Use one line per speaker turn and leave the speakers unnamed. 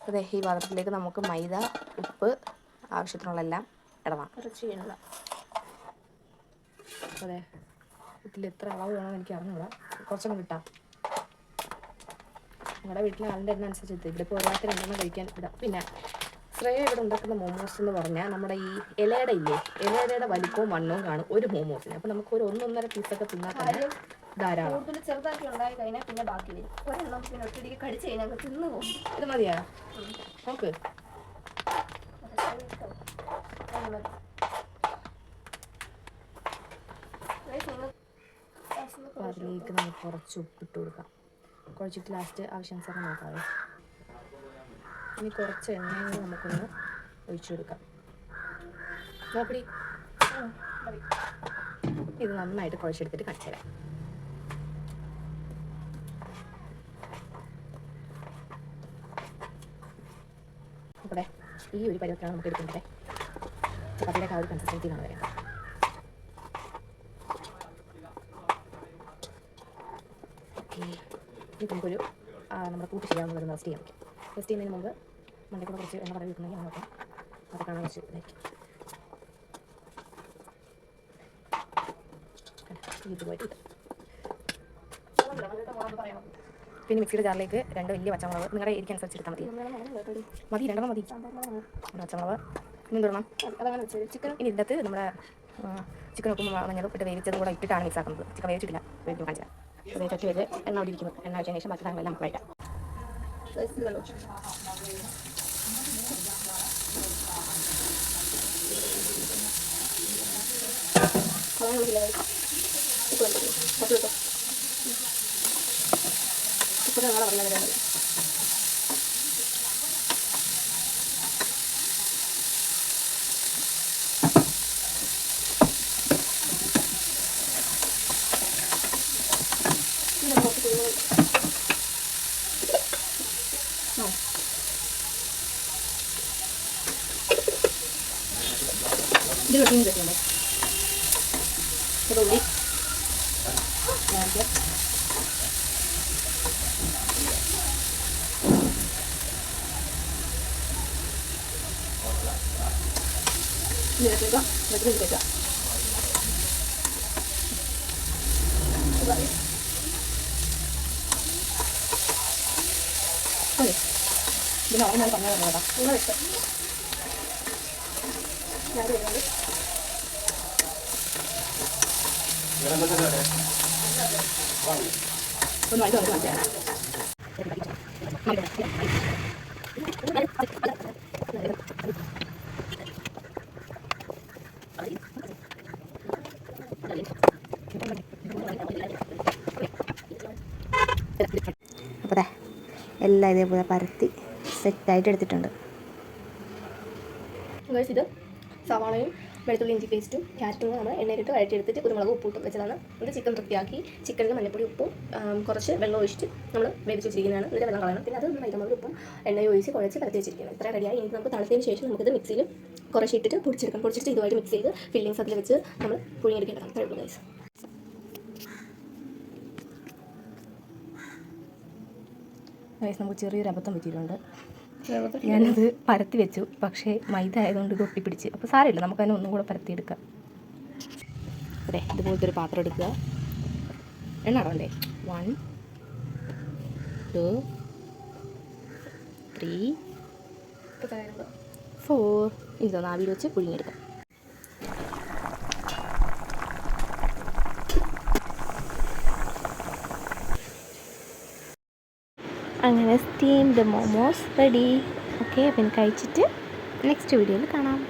അതെ, ഈ പാത്രത്തിലേക്ക് നമുക്ക് മൈദ, ഉപ്പ് ആവശ്യത്തിനുള്ളെല്ലാം ഇടണം.
കുറച്ച് എണ്ണ.
അതെ, ഇതിൽ എത്ര അളവ് വേണമെന്ന് എനിക്ക് അറിഞ്ഞൂടാ. കുറച്ചൊന്നും കിട്ടാം. നിങ്ങളുടെ വീട്ടിലെ ആളിൻ്റെ എണ്ണനുസരിച്ച് ഇവിടെ ഇപ്പോൾ ഒരാൾക്ക് 2 എണ്ണം കഴിക്കാൻ ഇടാം. പിന്നെ ശ്രേയ ഇവിടെ ഉണ്ടാക്കുന്ന മോമോസ് എന്ന് പറഞ്ഞാൽ നമ്മുടെ ഈ ഇലയുടെ വലിപ്പവും വണ്ണവും കാണും ഒരു മോമോസിന്. അപ്പോൾ നമുക്ക് ഒരു 1-1.5 പീസൊക്കെ തിന്നാൽ തന്നെ ധാരാളം.
കൂടുതൽ ചെറുതാക്കി ഉണ്ടായി കഴിഞ്ഞാൽ പിന്നെ ബാക്കി വരും. ഒരെണ്ണം പിന്നെ ഒറ്റടിക്ക് കടിച്ച് കഴിഞ്ഞാൽ തിന്നു പോകും.
ഇത് മതിയാ നോക്ക്. അപ്പോൾ അതിലേക്ക് നമുക്ക് കുറച്ച് ഉപ്പിട്ട് കൊടുക്കാം. കുറച്ചിട്ട് ലാസ്റ്റ് ആവശ്യാനുസരണം നോക്കാവേ. ഇനി കുറച്ച് എണ്ണയും നമുക്കൊന്ന് ഒഴിച്ചു കൊടുക്കാം. നോക്കടി, ഇത് നന്നായിട്ട് കുഴച്ചെടുത്തിട്ട് കാണിച്ചു തരാം. അവിടെ ഈ ഒരു പരുവത്തിലാണ് നമുക്ക് എടുക്കേണ്ടത്. ചപ്പാത്തിയുടെ ആ ഒരു കൺസിസ്റ്റൻസിയിലാണ് വരേണ്ടത്. ഓക്കെ, ഇത് നമുക്കൊരു നമ്മുടെ കൂട്ട് ചെയ്യാവുന്ന വരുന്ന റെസ്റ്റ് ചെയ്യാൻ പറ്റും. റെസ്റ്റ് ചെയ്യുന്നതിന് മുമ്പ് മണ്ടേ കൂടെ കുറച്ച് എണ്ണ പടവി വെക്കുന്നെങ്കിൽ അങ്ങനെ നോക്കാം. അതൊക്കെയാണ് കുറച്ച് ഇതായിരിക്കും. ഇതുപോലെ ഇട്ട് പിന്നെ മിക്സിയുടെ ജാറിലേക്ക് 2 വലിയ പച്ചമുളക് നിങ്ങളുടെ എരിക്കനുസരിച്ച് എടുത്താൽ മതി. 2 മതി. പച്ചമുളക് ഇനി തുടരണം. ചിക്കൻ ഇനി ഇതിനകത്ത് നമ്മുടെ ചിക്കൻ ഉപ്പും മഞ്ഞളും ഇട്ട് വേവിച്ചതും കൂടെ ഇട്ടിട്ടാണ് മിക്സ് ആക്കുന്നത്. ചിക്കൻ വേവിച്ചിട്ടില്ല, വേവിക്കും കാണിച്ചാൽ. അതേ ചട്ടി വെച്ച് എണ്ണ അവിടെ ഇരിക്കുന്നു. എണ്ണ വെച്ചതിന് ശേഷം ബാക്കി സാധനങ്ങളെല്ലാം നമുക്ക് കഴിക്കാം. ഇത് കിട്ടും കിട്ടുന്നുണ്ട്. ഉള്ളി ഇതിലേക്കാം ഇതിലേക്കാം ഇതിന് അവൻ പറഞ്ഞു കേട്ടോ. നിങ്ങൾ ഇഷ്ടം ഞാൻ വരുന്നത് ഒന്ന് വണ്ടി വന്നിട്ട് കാണിച്ചു തരാം. അപ്പോൾ എല്ലാം ഇതേപോലെ പരത്തി സെറ്റായിട്ട് എടുത്തിട്ടുണ്ട്.
ഇത് സവാളയും വെളുത്തുള്ളി ഇഞ്ചി പേസ്റ്റും ക്യാരറ്റും നമ്മൾ എണ്ണയിലിട്ട് വഴറ്റിയെടുത്തിട്ട് കുരുമുളക് ഉപ്പിട്ടും വെച്ചതാണ്. ഇത് ചിക്കൻ വൃത്തിയാക്കി ചിക്കനിൽ മഞ്ഞപ്പൊടി ഉപ്പും കുറച്ച് വെള്ളം ഒഴിച്ചിട്ട് നമ്മൾ വേവിച്ച് വെച്ചിരിക്കുന്നതാണ്. ഇതിൻ്റെ വെള്ളം കളയണം. പിന്നെ അത് മൈദമുളക് ഉപ്പും എണ്ണയും ഒഴിച്ച് കുഴച്ച് പരത്തി വെച്ചിരിക്കുന്നത്. ഇത്ര റെഡിയായി. ഇനി നമുക്ക് തണുത്തതിന് ശേഷം നമുക്കിത് മിക്സിയിൽ കുറച്ച് ഇട്ടിട്ട് പൊടിച്ചെടുക്കാം. പൊടിച്ചിട്ട് ഇതുമായിട്ട് മിക്സ് ചെയ്ത് ഫില്ലിങ്സ് അതിൽ വെച്ച് നമ്മൾ പുഴുങ്ങിയെടുക്കേണ്ടതാണ്. അത്രേ ഉള്ളൂ ഗൈസ്.
നമുക്ക് ചെറിയൊരു അബദ്ധം പറ്റിയിട്ടുണ്ട്. ഞാനത് പരത്തി വെച്ചു, പക്ഷേ മൈദ ആയതുകൊണ്ട് ഇത് ഒട്ടിപ്പിടിച്ച്. അപ്പോൾ സാരമില്ല, നമുക്കതിനെ ഒന്നും കൂടെ പരത്തിയെടുക്കാം. അതെ, ഇതുപോലത്തെ ഒരു പാത്രം എടുക്കുക. എണ്ണ ഇടണ്ടേ? 1 2 3 4 ഇതൊന്ന് ആവിയിൽ വെച്ച് പുഴുങ്ങിയെടുക്കാം.
അങ്ങനെ സ്റ്റീംഡ് മോമോസ് റെഡി. ഓക്കെ, അപ്പം കഴിച്ചിട്ട് നെക്സ്റ്റ് വീഡിയോയിൽ കാണാം.